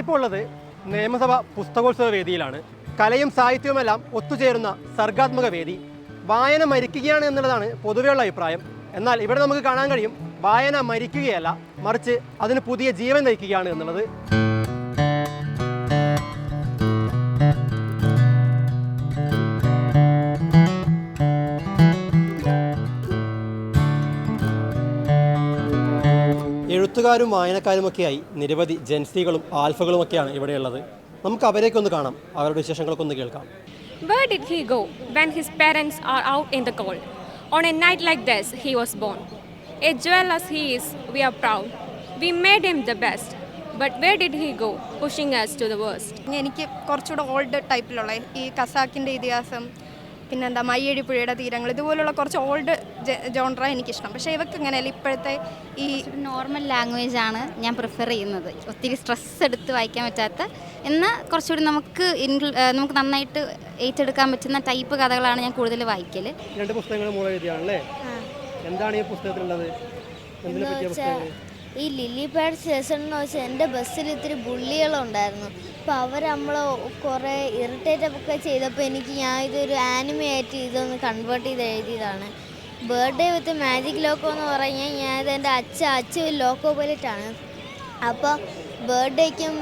ഞാനിപ്പോൾ ഉള്ളത് നിയമസഭ പുസ്തകോത്സവ വേദിയിലാണ്. കലയും സാഹിത്യവുമെല്ലാം ഒത്തുചേരുന്ന സർഗാത്മക വേദി. വായന മരിക്കുകയാണ് എന്നുള്ളതാണ് പൊതുവെയുള്ള അഭിപ്രായം. എന്നാൽ ഇവിടെ നമുക്ക് കാണാൻ കഴിയും, വായന മരിക്കുകയല്ല, മറിച്ച് അതിന് പുതിയ ജീവൻ നയിക്കുകയാണ് എന്നുള്ളത്. എഴുത്തുകാരും വായനക്കാരുമൊക്കെയായി നിരവധി ജെൻസികളും ആൽഫകളുമൊക്കെയാണ് ഇവിടെയുള്ളത്. നമുക്ക് അവരേക്കൊന്ന് കാണാം, അവരുടെ വിശേഷങ്ങളൊക്കെ ഒന്ന് കേൾക്കാം. Where did he go when his parents are out in the cold? On a night like this, he was born. A jewel as he is, we are proud. We made him the best. But where did he go, pushing us to the worst? എനിക്ക് കുറച്ചുകൂടെ old ടൈപ്പിലുള്ള ഈ ഖസാക്കിൻ്റെ ഇതിഹാസം, പിന്നെന്താ മയ്യഴിപ്പുഴയുടെ തീരങ്ങൾ, ഇതുപോലുള്ള കുറച്ച് old genre എനിക്കിഷ്ടം. പക്ഷേ ഇവർക്ക് ഇങ്ങനെയല്ല, ഇപ്പോഴത്തെ ഈ നോർമൽ ലാംഗ്വേജ് ആണ് ഞാൻ പ്രിഫർ ചെയ്യുന്നത്. ഒത്തിരി സ്ട്രെസ് എടുത്ത് വായിക്കാൻ പറ്റാത്ത, എന്നാൽ കുറച്ചുകൂടി നമുക്ക് നന്നായിട്ട് ഏറ്റെടുക്കാൻ പറ്റുന്ന ടൈപ്പ് കഥകളാണ് ഞാൻ കൂടുതൽ വായിക്കൽ. രണ്ട് പുസ്തകങ്ങൾ മോളെ എഴുതിയാണല്ലേ? എന്താണ് ഈ പുസ്തകത്തിലുള്ളത്? ഈ ലില്ലി പാഡ് സീസൺ എന്ന് വെച്ചാൽ എൻ്റെ ബസ്സിൽ ഇത്തിരി ബുള്ളികളുണ്ടായിരുന്നു. അപ്പോൾ അവർ നമ്മൾ കുറേ ഇറിറ്റേറ്റ് ഒക്കെ ചെയ്തപ്പോൾ ഞാൻ ഇതൊരു ആനിമയായിട്ട് ഇതൊന്ന് കൺവേർട്ട് ചെയ്ത് എഴുതിയതാണ്. ബർത്ത്ഡേ വിത്ത് മാജിക് ലോക്കോ എന്ന് പറഞ്ഞാൽ ഞാനിത് എൻ്റെ അച്ഛൻ ലോക്കോ പൈലറ്റാണ്. അപ്പോൾ ബർത്ത്ഡേക്കും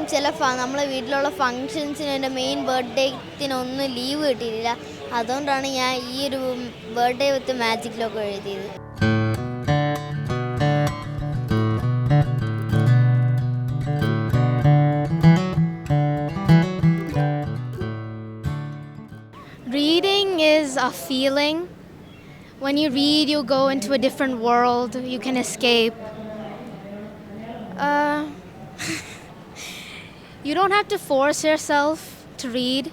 നമ്മളെ വീട്ടിലുള്ള ഫങ്ഷൻസിനും എൻ്റെ മെയിൻ ബർത്ത്ഡേത്തിനൊന്നും ലീവ് കിട്ടിയില്ല. അതുകൊണ്ടാണ് ഞാൻ ഈ ഒരു ബർത്ത്ഡേ വിത്ത് മാജിക് ലോക്കോ എഴുതിയത്. Reading is a feeling. When you read, you go into a different world. You can escape. You don't have to force yourself to read.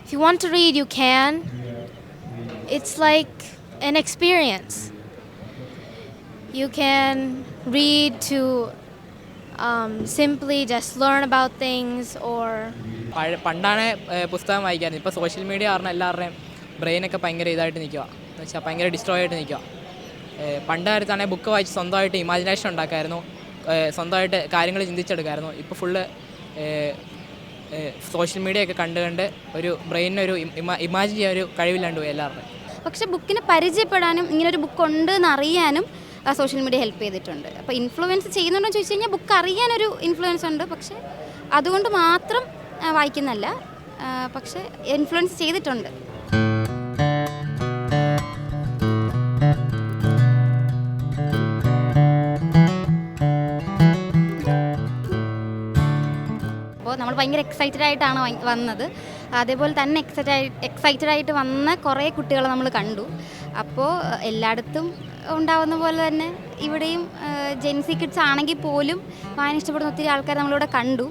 If you want to read, you can. It's like an experience. You can read to simply just learn about things or പണ്ടാണ് പുസ്തകം വായിക്കാറ്. ഇപ്പോൾ social media കാരണം എല്ലാവരുടെയും ബ്രെയിനൊക്കെ ഭയങ്കര ഇതായിട്ട് നിൽക്കുക, എന്ന് വെച്ചാൽ ഭയങ്കര ഡിസ്ട്രോയ് ആയിട്ട് നിൽക്കുക. പണ്ട് കാലത്താണെങ്കിൽ ബുക്ക് വായിച്ച് സ്വന്തമായിട്ട് ഇമാജിനേഷൻ ഉണ്ടാക്കായിരുന്നു, സ്വന്തമായിട്ട് കാര്യങ്ങൾ ചിന്തിച്ചെടുക്കായിരുന്നു. ഇപ്പോൾ ഫുള്ള് സോഷ്യൽ മീഡിയ ഒക്കെ കണ്ട് ഒരു ബ്രെയിനൊരു ഇമാജിൻ ചെയ്യാൻ ഒരു കഴിവില്ലാണ്ട് പോയി എല്ലാവരുടെയും. പക്ഷെ ബുക്കിനെ പരിചയപ്പെടാനും ഇങ്ങനൊരു ബുക്ക് ഉണ്ട് എന്ന് അറിയാനും സോഷ്യൽ മീഡിയ ഹെൽപ്പ് ചെയ്തിട്ടുണ്ട്. അപ്പോൾ ഇൻഫ്ലുവൻസ് ചെയ്യുന്നുണ്ടോ ചോദിച്ചു കഴിഞ്ഞാൽ ബുക്ക് അറിയാനൊരു ഇൻഫ്ലുവൻസ് ഉണ്ട്, പക്ഷേ അതുകൊണ്ട് മാത്രം വായിക്കുന്നല്ല, പക്ഷേ ഇൻഫ്ലുവൻസ് ചെയ്തിട്ടുണ്ട്. അപ്പോൾ നമ്മൾ ഭയങ്കര എക്സൈറ്റഡ് ആയിട്ടാണ് വന്നത്. അതേപോലെ തന്നെ എക്സൈറ്റഡ് ആയിട്ട് വന്ന കുറേ കുട്ടികളെ നമ്മൾ കണ്ടു. അപ്പോൾ എല്ലായിടത്തും ഉണ്ടാവുന്ന പോലെ തന്നെ ഇവിടെയും ജെൻസി കിഡ്സ് ആണെങ്കിൽ പോലും വായന ഇഷ്ടപ്പെടുന്ന ഒത്തിരി ആൾക്കാർ നമ്മളിവിടെ കണ്ടു.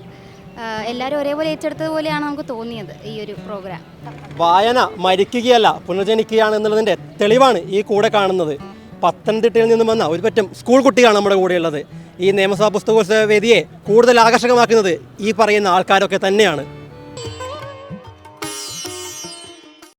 എല്ലാവരും ഒരേപോലെ ഏറ്റെടുത്തതുപോലെയാണ് നമുക്ക് തോന്നിയത് ഈ ഒരു പ്രോഗ്രാം. വായന മരിക്കുകയല്ല, പുനർജനിക്കുകയാണ് എന്നുള്ളതിൻ്റെ തെളിവാണ് ഈ കൂടെ കാണുന്നത്. പത്തനംതിട്ടയിൽ നിന്നും വന്ന ഒരു പറ്റം സ്കൂൾ കുട്ടികളാണ് നമ്മുടെ കൂടെയുള്ളത്. ഈ നിയമസഭാ പുസ്തകോത്സവ വേദിയെ കൂടുതൽ ആകർഷകമാക്കുന്നത് ഈ പറയുന്ന ആൾക്കാരൊക്കെ തന്നെയാണ്.